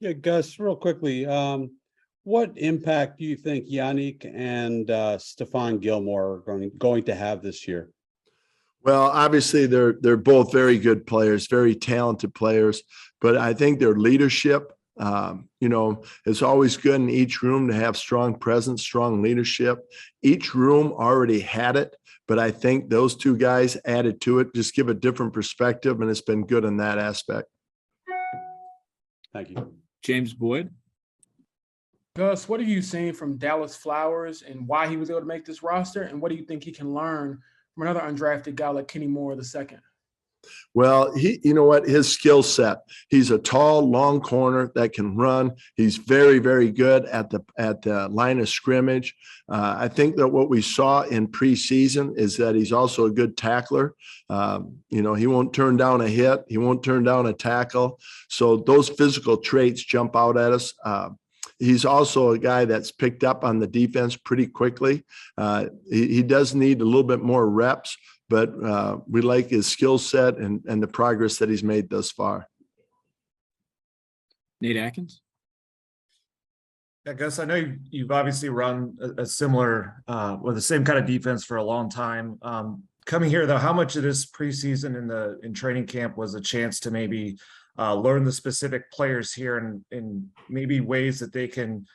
Yeah, Gus, real quickly, what impact do you think Yannick and Stephon Gilmore are going to have this year? Well, obviously they're both very good players, very talented players, but I think their leadership, is always good in each room to have strong presence, strong leadership. Each room already had it, but I think those two guys added to it, just give a different perspective, and it's been good in that aspect. Thank you. James Boyd. Gus, what have you seen from Dallas Flowers and why he was able to make this roster? And what do you think he can learn from another undrafted guy like Kenny Moore II? Well, you know what, his skill set, he's a tall, long corner that can run. He's very, very good at the line of scrimmage. I think that what we saw in preseason is that he's also a good tackler. He won't turn down a hit. He won't turn down a tackle. So those physical traits jump out at us. He's also a guy that's picked up on the defense pretty quickly. He does need a little bit more reps, but we like his skill set and the progress that he's made thus far. Nate Atkins. Yeah, Gus, I know you've obviously run a similar, the same kind of defense for a long time. Coming here, though, how much of this preseason in training camp was a chance to maybe learn the specific players here and maybe ways that they can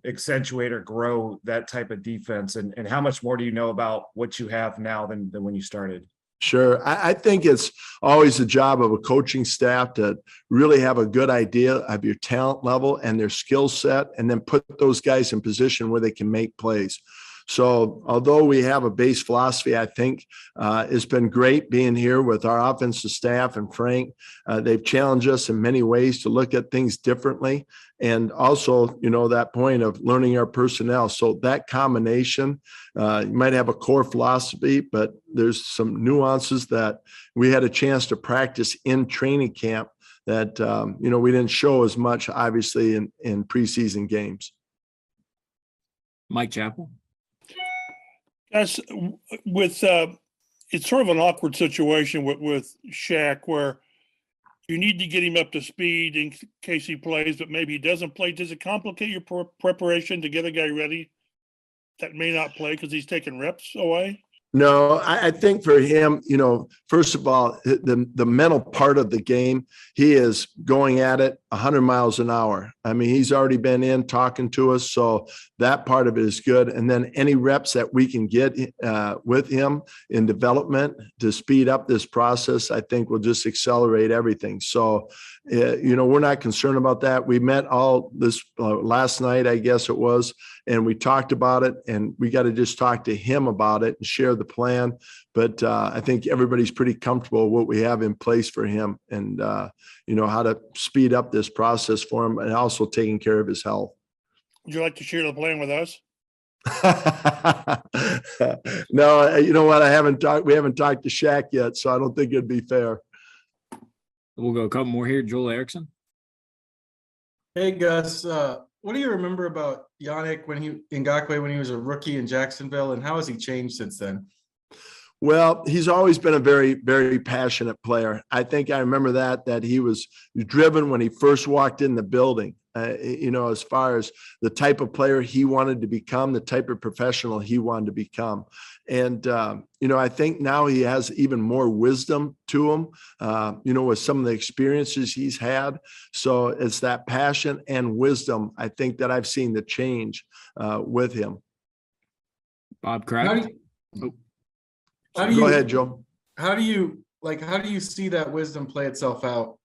accentuate or grow that type of defense? And how much more do you know about what you have now than when you started? Sure. I think it's always the job of a coaching staff to really have a good idea of your talent level and their skill set, and then put those guys in position where they can make plays. So although we have a base philosophy, I think it's been great being here with our offensive staff and Frank. They've challenged us in many ways to look at things differently. And also, that point of learning our personnel. So that combination, you might have a core philosophy, but there's some nuances that we had a chance to practice in training camp that, we didn't show as much, obviously, in preseason games. Mike Chappell. Guys, with it's sort of an awkward situation with Shaq, where you need to get him up to speed in case he plays, but maybe he doesn't play. Does it complicate your preparation to get a guy ready that may not play because he's taking reps away? No, I think for him, first of all, the mental part of the game, he is going at it 100 miles an hour. I mean, he's already been in talking to us, so that part of it is good. And then any reps that we can get with him in development to speed up this process, I think will just accelerate everything. So, we're not concerned about that. We met all this last night, I guess it was, and we talked about it, and we got to just talk to him about it and share the plan. But I think everybody's pretty comfortable with what we have in place for him, and how to speed up this process for him, and also taking care of his health. Would you like to share the plan with us? No, you know what? We haven't talked to Shaq yet, so I don't think it'd be fair. We'll go a couple more here. Joel Erickson. Hey, Gus. What do you remember about Yannick Ngakoue when he was a rookie in Jacksonville, and how has he changed since then? Well, he's always been a very, very passionate player. I think I remember that he was driven when he first walked in the building, as far as the type of player he wanted to become, the type of professional he wanted to become. And, I think now he has even more wisdom to him, with some of the experiences he's had. So it's that passion and wisdom, I think, that I've seen the change with him. Bob Kraft. Go ahead, Joe. How do you see that wisdom play itself out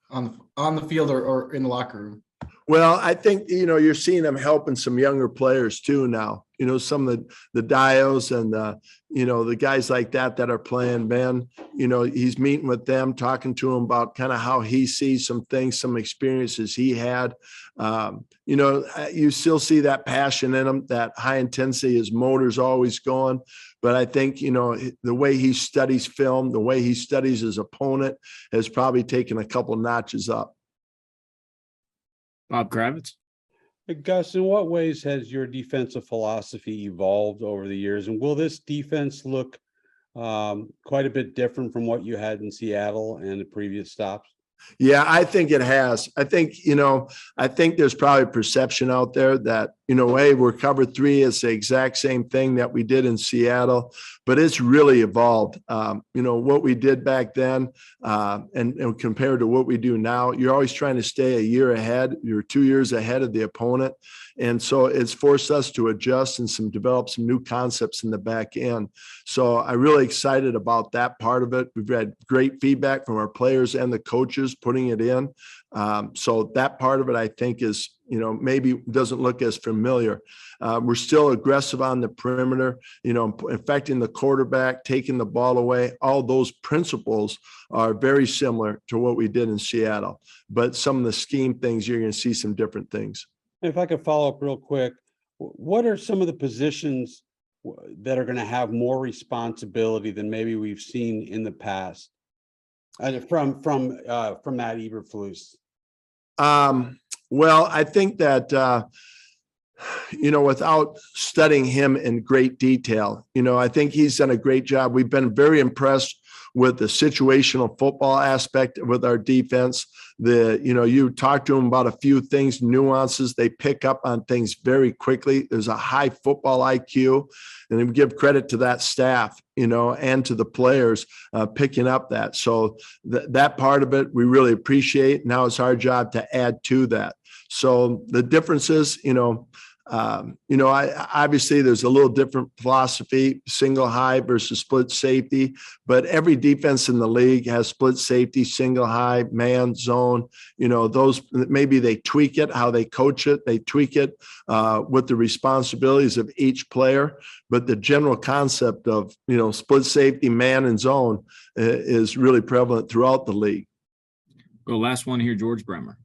on the field or in the locker room? Well, I think, you're seeing him helping some younger players too now. Some of the Dios and the guys like that are playing. Ben, he's meeting with them, talking to them about kind of how he sees some things, some experiences he had. You still see that passion in him, that high intensity, his motor's always going. But I think, the way he studies film, the way he studies his opponent has probably taken a couple notches up. Bob Kravitz. Hey, Gus, in what ways has your defensive philosophy evolved over the years? And will this defense look quite a bit different from what you had in Seattle and the previous stops? Yeah, I think it has. I think, I think there's probably perception out there that, hey, we're cover three. It's the exact same thing that we did in Seattle, but it's really evolved. What we did back then and compared to what we do now, you're always trying to stay a year ahead. You're 2 years ahead of the opponent. And so it's forced us to adjust and develop some new concepts in the back end. So I'm really excited about that part of it. We've had great feedback from our players and the coaches putting it in. So that part of it, I think, is, maybe doesn't look as familiar. We're still aggressive on the perimeter, affecting the quarterback, taking the ball away. All those principles are very similar to what we did in Seattle. But some of the scheme things, you're going to see some different things. If I could follow up real quick, what are some of the positions that are going to have more responsibility than maybe we've seen in the past from Matt Eberflus? Well, I think that, without studying him in great detail, I think he's done a great job. We've been very impressed with the situational football aspect with our defense. You talk to them about a few things, nuances, they pick up on things very quickly. There's a high football IQ, and we give credit to that staff, and to the players picking up that. So that part of it, we really appreciate. Now it's our job to add to that. So the differences, obviously there's a little different philosophy, single high versus split safety, but every defense in the league has split safety, single high, man, zone. Those, maybe they tweak it, how they coach it, they tweak it with the responsibilities of each player. But the general concept of, split safety, man, and zone is really prevalent throughout the league. Go last one here, George Bremer.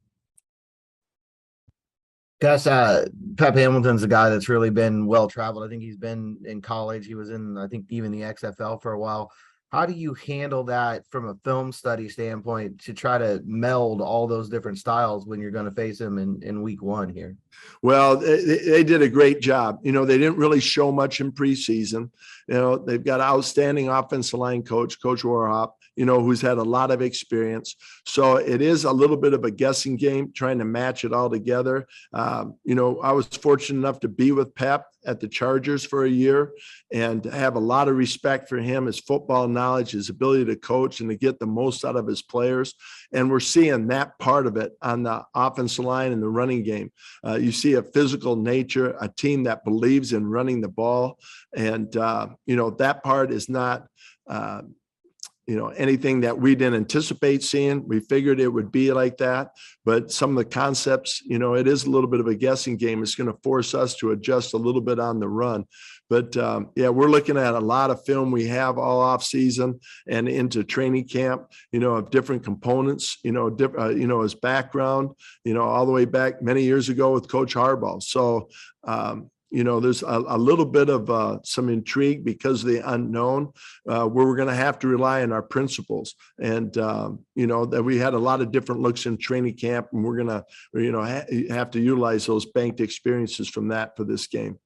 Gus, Pep Hamilton's a guy that's really been well-traveled. I think he's been in college. He was in, I think, even the XFL for a while. How do you handle that from a film study standpoint to try to meld all those different styles when you're going to face him in week one here? Well, they did a great job. They didn't really show much in preseason. They've got an outstanding offensive line coach, Coach Warhop, who's had a lot of experience. So it is a little bit of a guessing game, trying to match it all together. I was fortunate enough to be with Pep at the Chargers for a year and have a lot of respect for him, his football knowledge, his ability to coach and to get the most out of his players. And we're seeing that part of it on the offensive line and the running game. You see a physical nature, a team that believes in running the ball. And, that part is not, anything that we didn't anticipate seeing. We figured it would be like that, but some of the concepts, it is a little bit of a guessing game. It's going to force us to adjust a little bit on the run. But we're looking at a lot of film we have all off season and into training camp, of different components, his background, all the way back many years ago with Coach Harbaugh. So, there's a little bit of some intrigue because of the unknown, where we're going to have to rely on our principles. And, that we had a lot of different looks in training camp, and we're going to, have to utilize those banked experiences from that for this game.